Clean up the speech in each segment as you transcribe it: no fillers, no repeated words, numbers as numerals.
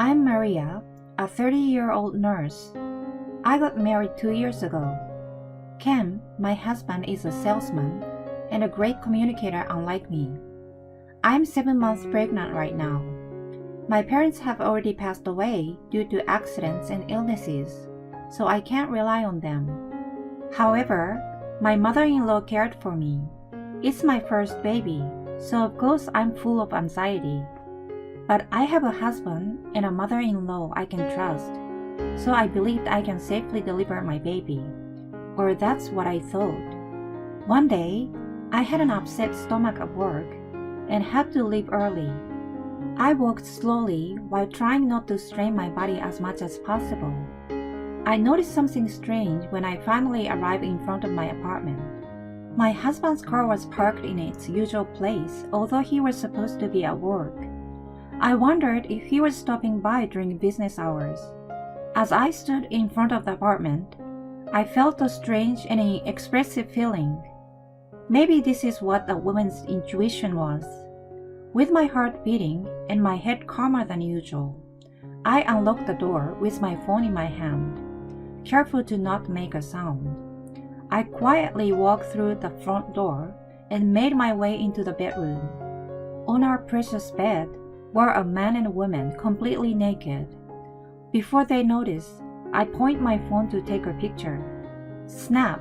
I'm Maria, a 30-year-old nurse. I got married 2 years ago. Ken, my husband, is a salesman and a great communicator unlike me. I'm 7 months pregnant right now. My parents have already passed away due to accidents and illnesses, so I can't rely on them. However, my mother-in-law cared for me. It's my first baby, so of course I'm full of anxiety. But I have a husband and a mother-in-law I can trust, so I believed I can safely deliver my baby. Or that's what I thought. One day, I had an upset stomach at work and had to leave early. I walked slowly while trying not to strain my body as much as possible. I noticed something strange when I finally arrived in front of my apartment. My husband's car was parked in its usual place, although he was supposed to be at work. I wondered if he was stopping by during business hours. As I stood in front of the apartment, I felt a strange and inexpressive feeling. Maybe this is what a woman's intuition was. With my heart beating and my head calmer than usual, I unlocked the door with my phone in my hand, careful to not make a sound. I quietly walked through the front door and made my way into the bedroom. On our precious bed were a man and a woman completely naked. Before they noticed, I point my phone to take a picture. Snap!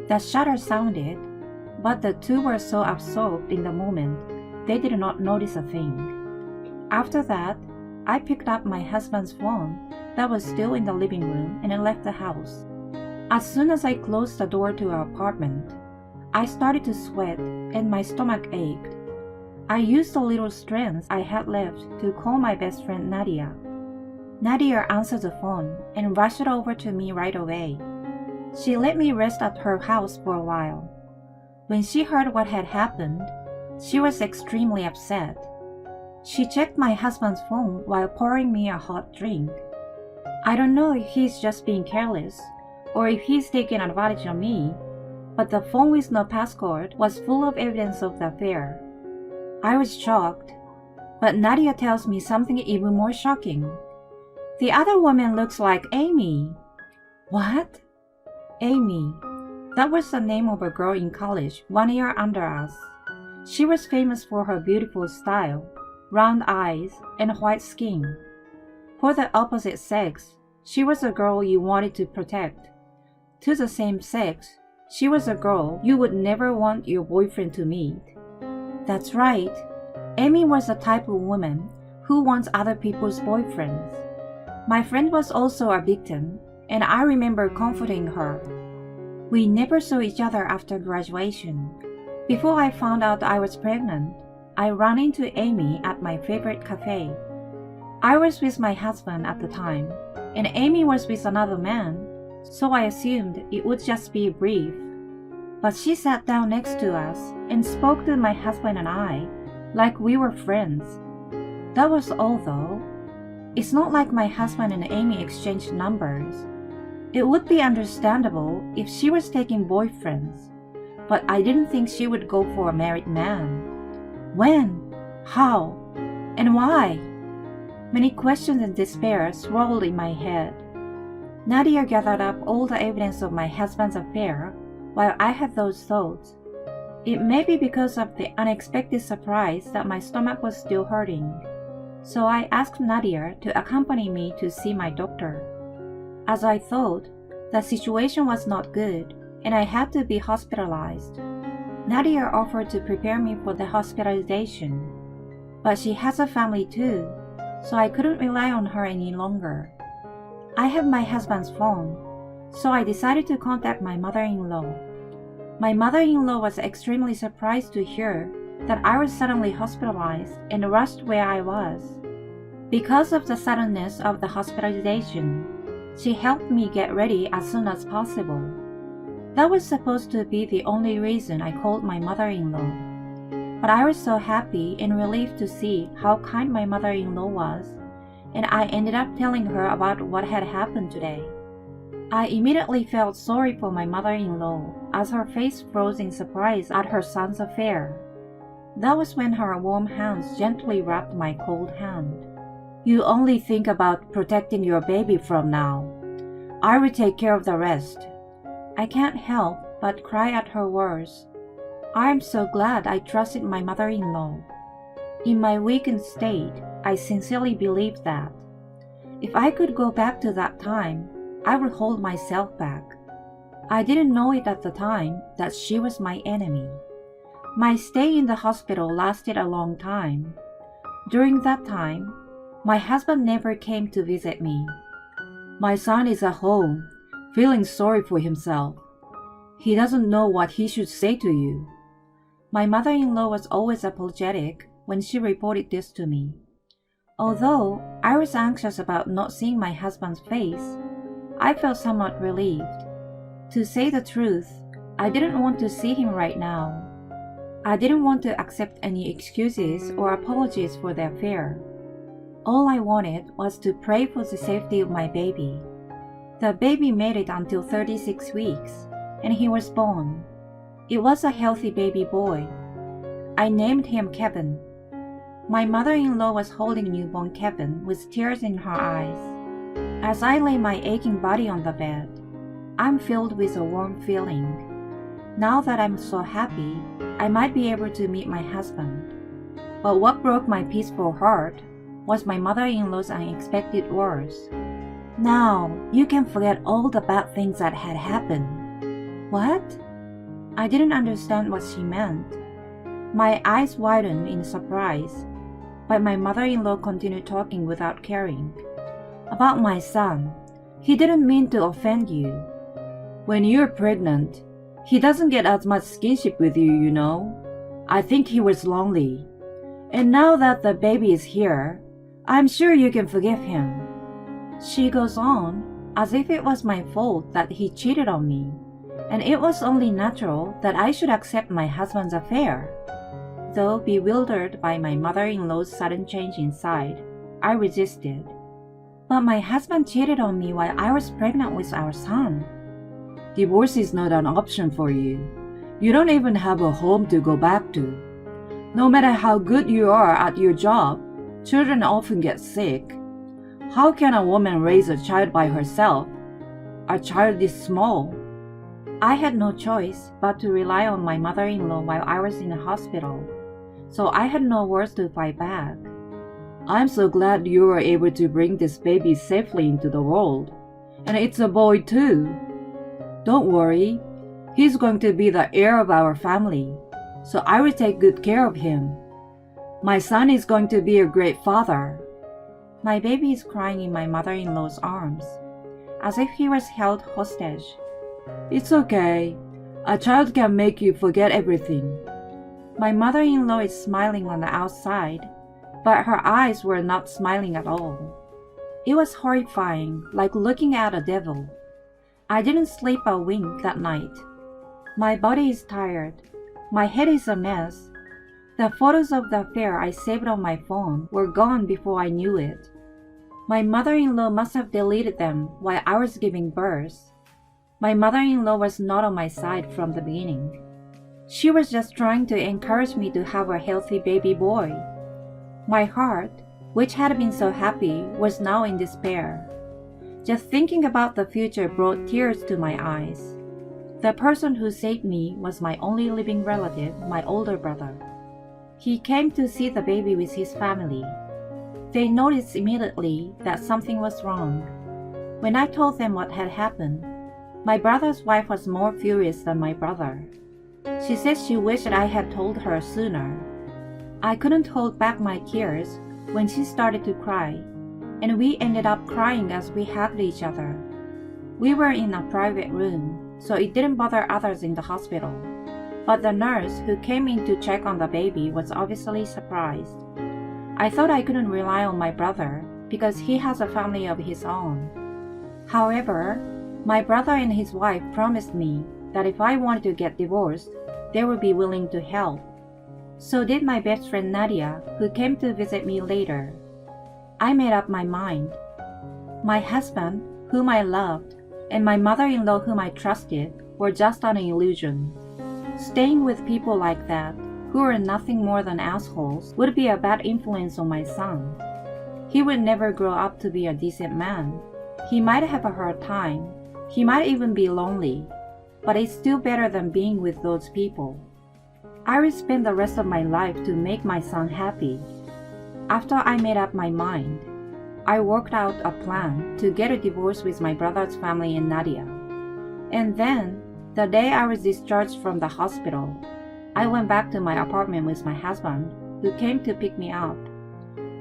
The shutter sounded, but the two were so absorbed in the moment they did not notice a thing. After that, I picked up my husband's phone that was still in the living room and left the house. As soon as I closed the door to our apartment, I started to sweat and my stomach ached. I used the little strength I had left to call my best friend Nadia. Nadia answered the phone and rushed over to me right away. She let me rest at her house for a while. When she heard what had happened, she was extremely upset. She checked my husband's phone while pouring me a hot drink. I don't know if he's just being careless or if he's taking advantage of me, but the phone with no passcode was full of evidence of the affair. I was shocked, but Nadia tells me something even more shocking. The other woman looks like Amy. What? Amy. That was the name of a girl in college 1 year under us. She was famous for her beautiful style, round eyes, and white skin. For the opposite sex, she was a girl you wanted to protect. To the same sex, she was a girl you would never want your boyfriend to meet. That's right. Amy was the type of woman who wants other people's boyfriends. My friend was also a victim, and I remember comforting her. We never saw each other after graduation. Before I found out I was pregnant, I ran into Amy at my favorite cafe. I was with my husband at the time, and Amy was with another man, so I assumed it would just be brief. But she sat down next to us and spoke to my husband and I like we were friends. That was all though. It's not like my husband and Amy exchanged numbers. It would be understandable if she was taking boyfriends, but I didn't think she would go for a married man. When? How? And why? Many questions and despair swirled in my head. Nadia gathered up all the evidence of my husband's affair while I had those thoughts. It may be because of the unexpected surprise that my stomach was still hurting. So I asked Nadia to accompany me to see my doctor. As I thought, the situation was not good and I had to be hospitalized. Nadia offered to prepare me for the hospitalization, but she has a family too, so I couldn't rely on her any longer. I have my husband's phone, so I decided to contact my mother-in-law. My mother-in-law was extremely surprised to hear that I was suddenly hospitalized and rushed where I was. Because of the suddenness of the hospitalization, she helped me get ready as soon as possible. That was supposed to be the only reason I called my mother-in-law. But I was so happy and relieved to see how kind my mother-in-law was, and I ended up telling her about what had happened today. I immediately felt sorry for my mother-in-law as her face froze in surprise at her son's affair. That was when her warm hands gently wrapped my cold hand. You only think about protecting your baby from now. I will take care of the rest." I can't help but cry at her words. I am so glad I trusted my mother-in-law. In my weakened state, I sincerely believed that. If I could go back to that time, I would hold myself back. I didn't know it at the time that she was my enemy. My stay in the hospital lasted a long time. During that time, my husband never came to visit me. "My son is at home, feeling sorry for himself. He doesn't know what he should say to you." My mother-in-law was always apologetic when she reported this to me. Although I was anxious about not seeing my husband's face, I felt somewhat relieved. To say the truth, I didn't want to see him right now. I didn't want to accept any excuses or apologies for the affair. All I wanted was to pray for the safety of my baby. The baby made it until 36 weeks, and he was born. It was a healthy baby boy. I named him Kevin. My mother-in-law was holding newborn Kevin with tears in her eyes. As I lay my aching body on the bed, I'm filled with a warm feeling. Now that I'm so happy, I might be able to meet my husband. But what broke my peaceful heart was my mother-in-law's unexpected words. "Now, you can forget all the bad things that had happened." What? I didn't understand what she meant. My eyes widened in surprise, but my mother-in-law continued talking without caring. "About my son, he didn't mean to offend you. When you're pregnant, he doesn't get as much skinship with you, you know. I think he was lonely. And now that the baby is here, I'm sure you can forgive him." She goes on as if it was my fault that he cheated on me, and it was only natural that I should accept my husband's affair. Though bewildered by my mother-in-law's sudden change inside, I resisted. "But my husband cheated on me while I was pregnant with our son." "Divorce is not an option for you. You don't even have a home to go back to. No matter how good you are at your job, children often get sick. How can a woman raise a child by herself? Our child is small." I had no choice but to rely on my mother-in-law while I was in the hospital, so I had no words to fight back. "I'm so glad you were able to bring this baby safely into the world. And it's a boy too. Don't worry, he's going to be the heir of our family, so I will take good care of him. My son is going to be a great father." My baby is crying in my mother-in-law's arms, as if he was held hostage. "It's okay. A child can make you forget everything." My mother-in-law is smiling on the outside, but her eyes were not smiling at all. It was horrifying, like looking at a devil. I didn't sleep a wink that night. My body is tired. My head is a mess. The photos of the affair I saved on my phone were gone before I knew it. My mother-in-law must have deleted them while I was giving birth. My mother-in-law was not on my side from the beginning. She was just trying to encourage me to have a healthy baby boy. My heart, which had been so happy, was now in despair. Just thinking about the future brought tears to my eyes. The person who saved me was my only living relative, my older brother. He came to see the baby with his family. They noticed immediately that something was wrong. When I told them what had happened, my brother's wife was more furious than my brother. She said she wished I had told her sooner. I couldn't hold back my tears when she started to cry, and we ended up crying as we hugged each other. We were in a private room, so it didn't bother others in the hospital. But the nurse who came in to check on the baby was obviously surprised. I thought I couldn't rely on my brother because he has a family of his own. However, my brother and his wife promised me that if I wanted to get divorced, they would be willing to help. So did my best friend Nadia, who came to visit me later. I made up my mind. My husband, whom I loved, and my mother-in-law whom I trusted were just an illusion. Staying with people like that, who are nothing more than assholes, would be a bad influence on my son. He would never grow up to be a decent man. He might have a hard time. He might even be lonely. But it's still better than being with those people. I will spend the rest of my life to make my son happy. After I made up my mind, I worked out a plan to get a divorce with my brother's family in Nadia. And then, the day I was discharged from the hospital, I went back to my apartment with my husband, who came to pick me up.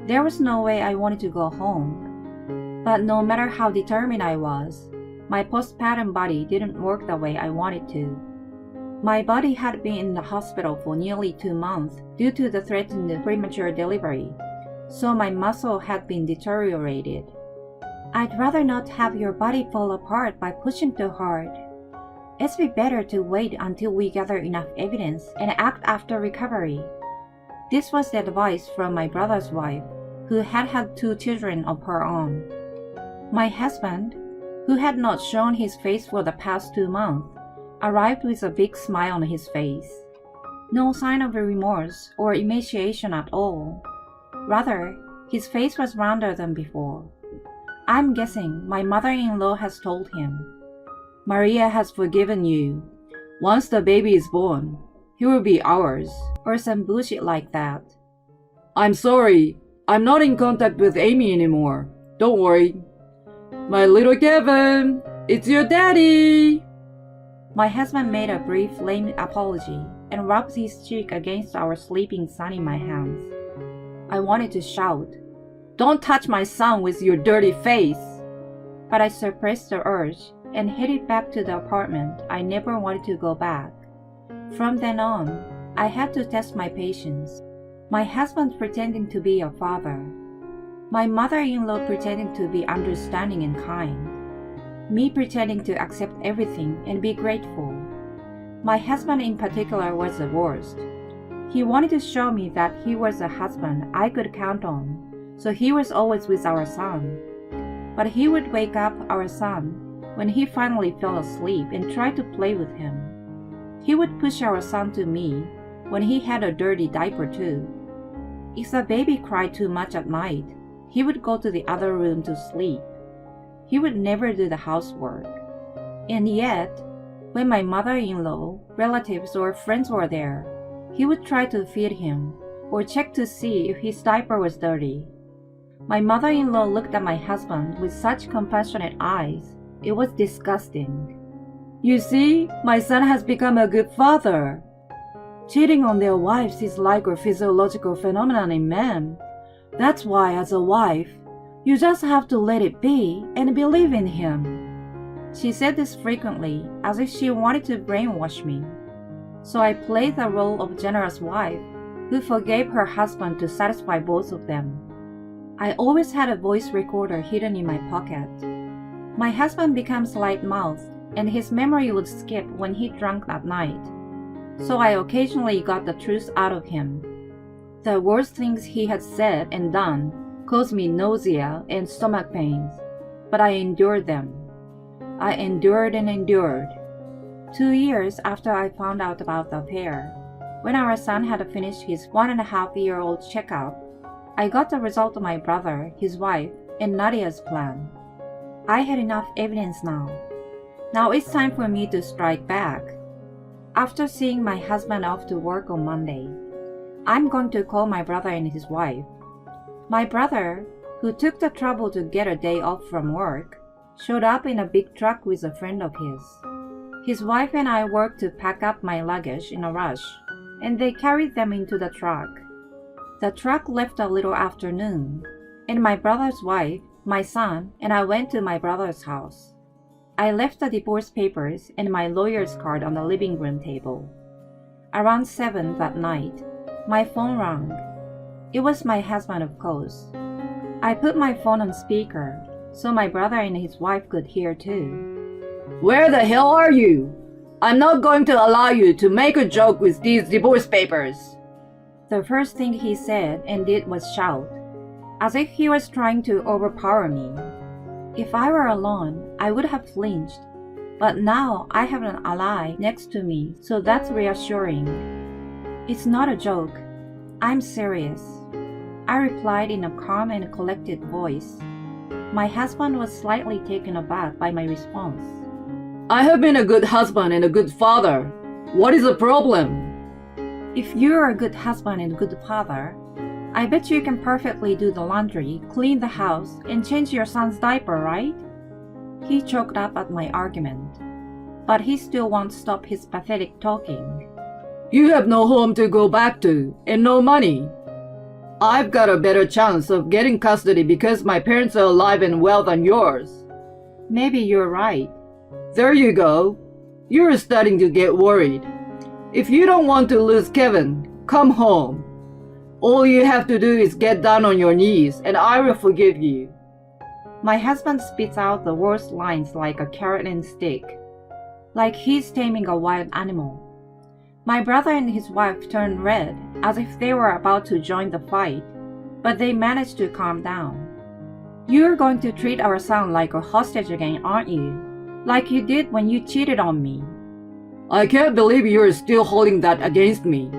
There was no way I wanted to go home. But no matter how determined I was, my postpartum body didn't work the way I wanted to. My body had been in the hospital for nearly 2 months due to the threatened premature delivery, so my muscle had been deteriorated. I'd rather not have your body fall apart by pushing too hard. It's be better to wait until we gather enough evidence and act after recovery. This was the advice from my brother's wife, who had had 2 children of her own. My husband, who had not shown his face for the past 2 months, arrived with a big smile on his face. No sign of remorse or emaciation at all. Rather, his face was rounder than before. I'm guessing my mother-in-law has told him, "Maria has forgiven you. Once the baby is born, he will be ours," or some bullshit like that. "I'm sorry, I'm not in contact with Amy anymore. Don't worry. My little Kevin, it's your daddy." My husband made a brief lame apology and rubbed his cheek against our sleeping son in my hands. I wanted to shout, "Don't touch my son with your dirty face!" But I suppressed the urge and headed back to the apartment. I never wanted to go back. From then on, I had to test my patience. My husband pretending to be a father. My mother-in-law pretending to be understanding and kind. Me pretending to accept everything and be grateful. My husband in particular was the worst. He wanted to show me that he was a husband I could count on, so he was always with our son. But he would wake up our son when he finally fell asleep and try to play with him. He would push our son to me when he had a dirty diaper too. If the baby cried too much at night, he would go to the other room to sleep. He would never do the housework. And yet, when my mother-in-law, relatives, or friends were there, he would try to feed him or check to see if his diaper was dirty. My mother-in-law looked at my husband with such compassionate eyes. It was disgusting. "You see, my son has become a good father. Cheating on their wives is like a physiological phenomenon in men. That's why, as a wife, you just have to let it be and believe in him." She said this frequently, as if she wanted to brainwash me. So I played the role of generous wife who forgave her husband to satisfy both of them. I always had a voice recorder hidden in my pocket. My husband becomes light-mouthed, and his memory would skip when he drank at night. So I occasionally got the truth out of him. The worst things he had said and done caused me nausea and stomach pains, but I endured them. I endured and endured. 2 years after I found out about the affair, when our son had finished his 1.5-year-old checkup, I got the result of my brother, his wife, and Nadia's plan. I had enough evidence now. Now it's time for me to strike back. After seeing my husband off to work on Monday, I'm going to call my brother and his wife. My brother, who took the trouble to get a day off from work, showed up in a big truck with a friend of his. His wife and I worked to pack up my luggage in a rush, and they carried them into the truck. The truck left a little afternoon, and my brother's wife, my son, and I went to my brother's house. I left the divorce papers and my lawyer's card on the living room table. Around 7 that night, my phone rang. It was my husband, of course. I put my phone on speaker so my brother and his wife could hear too. "Where the hell are you? I'm not going to allow you to make a joke with these divorce papers." The first thing he said and did was shout, as if he was trying to overpower me. If I were alone, I would have flinched, but now I have an ally next to me, so that's reassuring. It's not a joke. I'm serious. I replied in a calm and collected voice. My husband was slightly taken aback by my response. I have been a good husband and a good father. What is the problem? If you're a good husband and good father, I bet you can perfectly do the laundry, clean the house, and change your son's diaper, right? He choked up at my argument, but he still won't stop his pathetic talking. You have no home to go back to and no money. I've got a better chance of getting custody because my parents are alive and well than yours. Maybe you're right. There you go. You're starting to get worried. If you don't want to lose Kevin, come home. All you have to do is get down on your knees and I will forgive you. My husband spits out the worst lines like a carrot and stick, like he's taming a wild animal. My brother and his wife turned red as if they were about to join the fight, but they managed to calm down. You're going to treat our son like a hostage again, aren't you? Like you did when you cheated on me. I can't believe you're still holding that against me.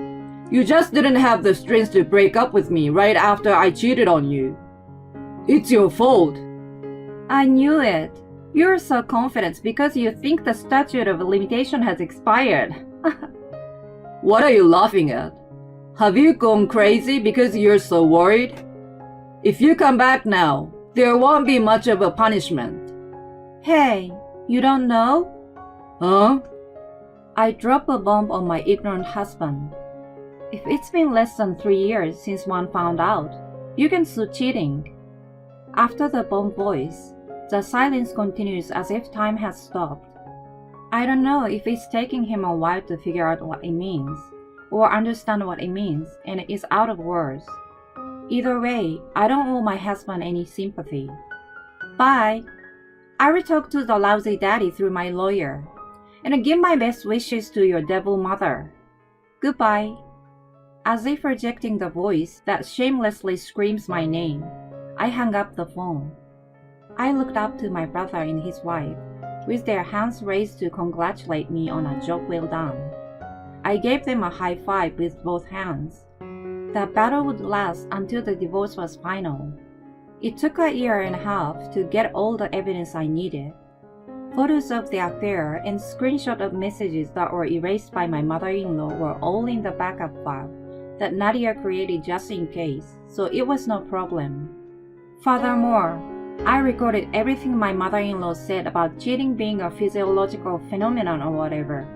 You just didn't have the strength to break up with me right after I cheated on you. It's your fault. I knew it. You're so confident because you think the statute of limitation has expired. What are you laughing at? Have you gone crazy because you're so worried? If you come back now, there won't be much of a punishment. Hey, you don't know? Huh? I drop a bomb on my ignorant husband. If it's been less than 3 years since one found out, you can sue cheating. After the bomb voice, the silence continues as if time has stopped. I don't know if it's taking him a while to figure out what it means, or understand what it means, and it is out of words. Either way, I don't owe my husband any sympathy. Bye! I will talk to the lousy daddy through my lawyer, and give my best wishes to your devil mother. Goodbye. As if rejecting the voice that shamelessly screams my name, I hung up the phone. I looked up to my brother and his wife, with their hands raised to congratulate me on a job well done. I gave them a high five with both hands. The battle would last until the divorce was final. It took a year and a half to get all the evidence I needed. Photos of the affair and screenshots of messages that were erased by my mother-in-law were all in the backup file that Nadia created just in case, so it was no problem. Furthermore, I recorded everything my mother-in-law said about cheating being a physiological phenomenon or whatever.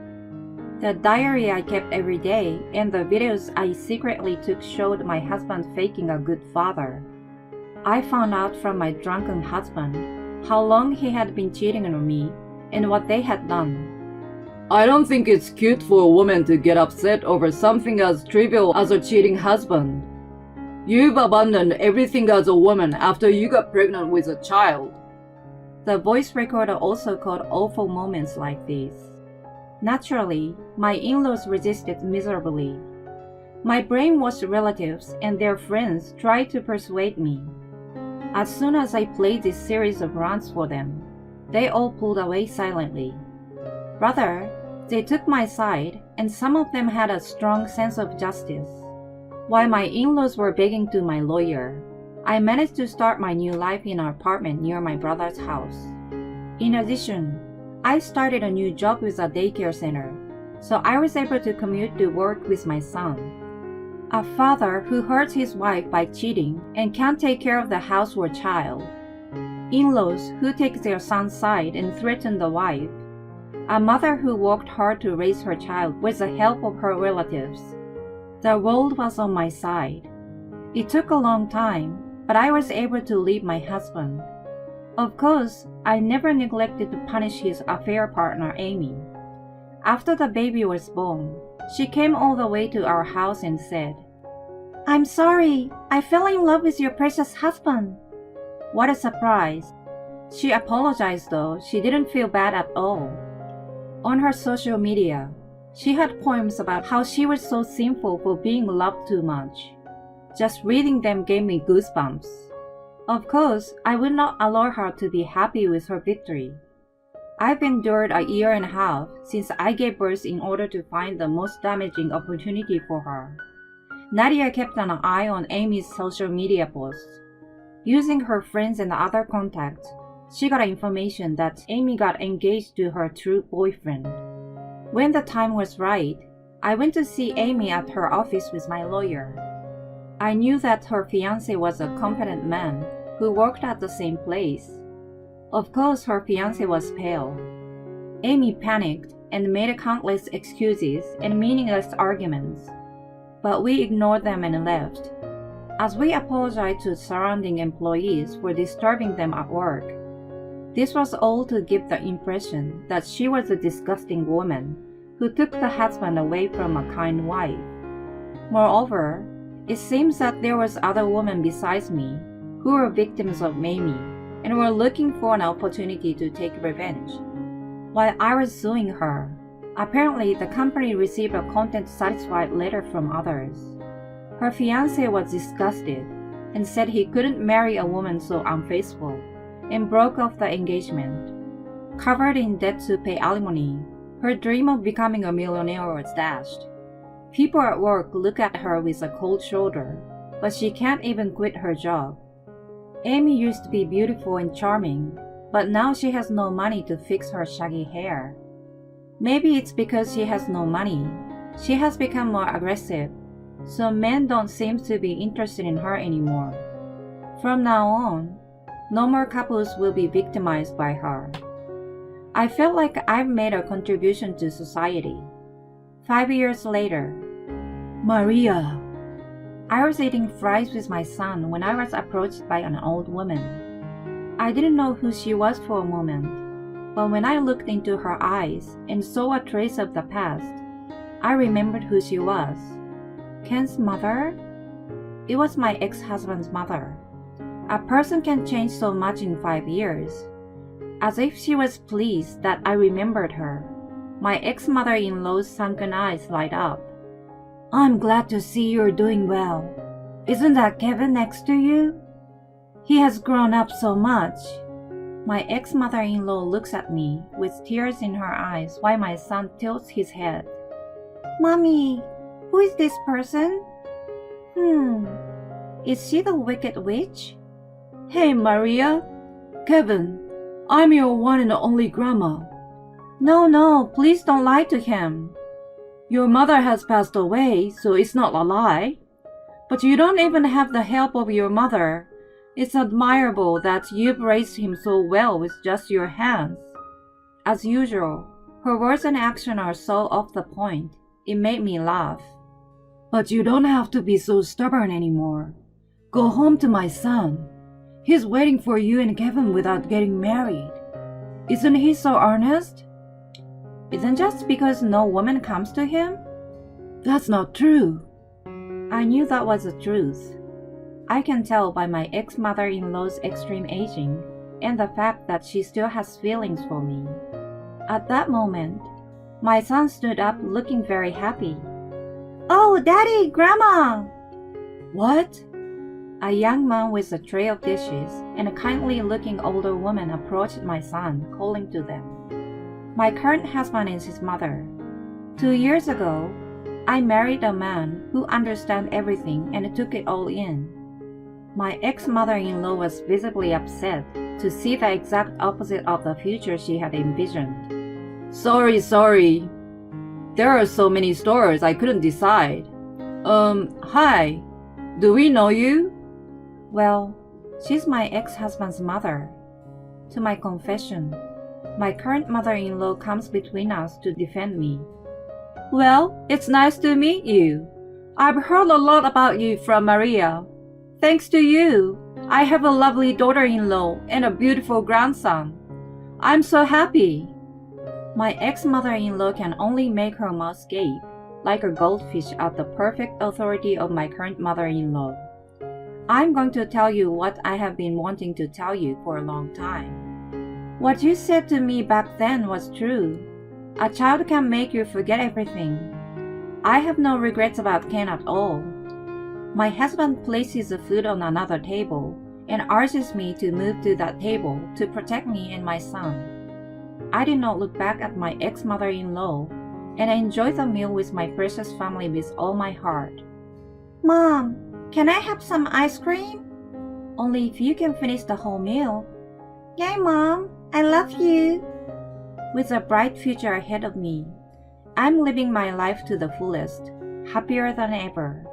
The diary I kept every day and the videos I secretly took showed my husband faking a good father. I found out from my drunken husband how long he had been cheating on me and what they had done. I don't think it's cute for a woman to get upset over something as trivial as a cheating husband. You've abandoned everything as a woman after you got pregnant with a child. The voice recorder also caught awful moments like these. Naturally, my in-laws resisted miserably. My brainwashed relatives and their friends tried to persuade me. As soon as I played this series of rants for them, they all pulled away silently. Rather, they took my side, and some of them had a strong sense of justice. While my in-laws were begging to my lawyer, I managed to start my new life in an apartment near my brother's house. In addition, I started a new job with a daycare center, so I was able to commute to work with my son. A father who hurts his wife by cheating and can't take care of the house or child. In-laws who take their son's side and threaten the wife. A mother who worked hard to raise her child with the help of her relatives. The world was on my side. It took a long time, but I was able to leave my husband. Of course, I never neglected to punish his affair partner, Amy. After the baby was born, she came all the way to our house and said, "I'm sorry, I fell in love with your precious husband." What a surprise. She apologized though she didn't feel bad at all. On her social media, she had poems about how she was so sinful for being loved too much. Just reading them gave me goosebumps. Of course, I would not allow her to be happy with her victory. I've endured a year and a half since I gave birth in order to find the most damaging opportunity for her. Nadia kept an eye on Amy's social media posts. Using her friends and other contacts, she got information that Amy got engaged to her true boyfriend. When the time was right, I went to see Amy at her office with my lawyer. I knew that her fiancé was a competent man who worked at the same place. Of course, her fiancé was pale. Amy panicked and made countless excuses and meaningless arguments, but we ignored them and left. As we apologized to surrounding employees for disturbing them at work, this was all to give the impression that she was a disgusting woman who took the husband away from a kind wife. Moreover, it seems that there was other women besides me who were victims of Amy and were looking for an opportunity to take revenge. While I was suing her, apparently the company received a content-satisfied letter from others. Her fiancé was disgusted and said he couldn't marry a woman so unfaithful and broke off the engagement. Covered in debt to pay alimony, her dream of becoming a millionaire was dashed. People at work look at her with a cold shoulder, but she can't even quit her job. Amy used to be beautiful and charming, but now she has no money to fix her shaggy hair. Maybe it's because she has no money. She has become more aggressive, so men don't seem to be interested in her anymore. From now on, no more couples will be victimized by her. I felt like I've made a contribution to society. 5 years later, Maria. I was eating fries with my son when I was approached by an old woman. I didn't know who she was for a moment, but when I looked into her eyes and saw a trace of the past, I remembered who she was. Ken's mother? It was my ex-husband's mother. A person can change so much in 5 years. As if she was pleased that I remembered her, my ex-mother-in-law's sunken eyes light up. I'm glad to see you're doing well. Isn't that Kevin next to you? He has grown up so much. My ex-mother-in-law looks at me with tears in her eyes while my son tilts his head. Mommy, who is this person? Is she the wicked witch? Hey, Maria. Kevin, I'm your one and only grandma. No, please don't lie to him. Your mother has passed away, so it's not a lie. But you don't even have the help of your mother. It's admirable that you've raised him so well with just your hands. As usual, her words and action are so off the point. It made me laugh. But you don't have to be so stubborn anymore. Go home to my son. He's waiting for you and Kevin without getting married. Isn't he so earnest? Isn't just because no woman comes to him? That's not true. I knew that was the truth. I can tell by my ex-mother-in-law's extreme aging and the fact that she still has feelings for me. At that moment, my son stood up looking very happy. Oh, Daddy, Grandma! What? A young man with a tray of dishes and a kindly-looking older woman approached my son, calling to them. My current husband is his mother. 2 years ago, I married a man who understands everything and took it all in. My ex-mother-in-law was visibly upset to see the exact opposite of the future she had envisioned. Sorry. There are so many stores I couldn't decide. Hi. Do we know you? Well, she's my ex-husband's mother. To my confession, my current mother-in-law comes between us to defend me. Well, it's nice to meet you. I've heard a lot about you from Maria. Thanks to you, I have a lovely daughter-in-law and a beautiful grandson. I'm so happy. My ex-mother-in-law can only make her mouth gape, like a goldfish at the perfect authority of my current mother-in-law. I'm going to tell you what I have been wanting to tell you for a long time. What you said to me back then was true. A child can make you forget everything. I have no regrets about Ken at all. My husband places the food on another table and urges me to move to that table to protect me and my son. I did not look back at my ex-mother-in-law, and I enjoyed the meal with my precious family with all my heart. Mom, can I have some ice cream? Only if you can finish the whole meal. Yay, Mom, I love you. With a bright future ahead of me, I'm living my life to the fullest, happier than ever.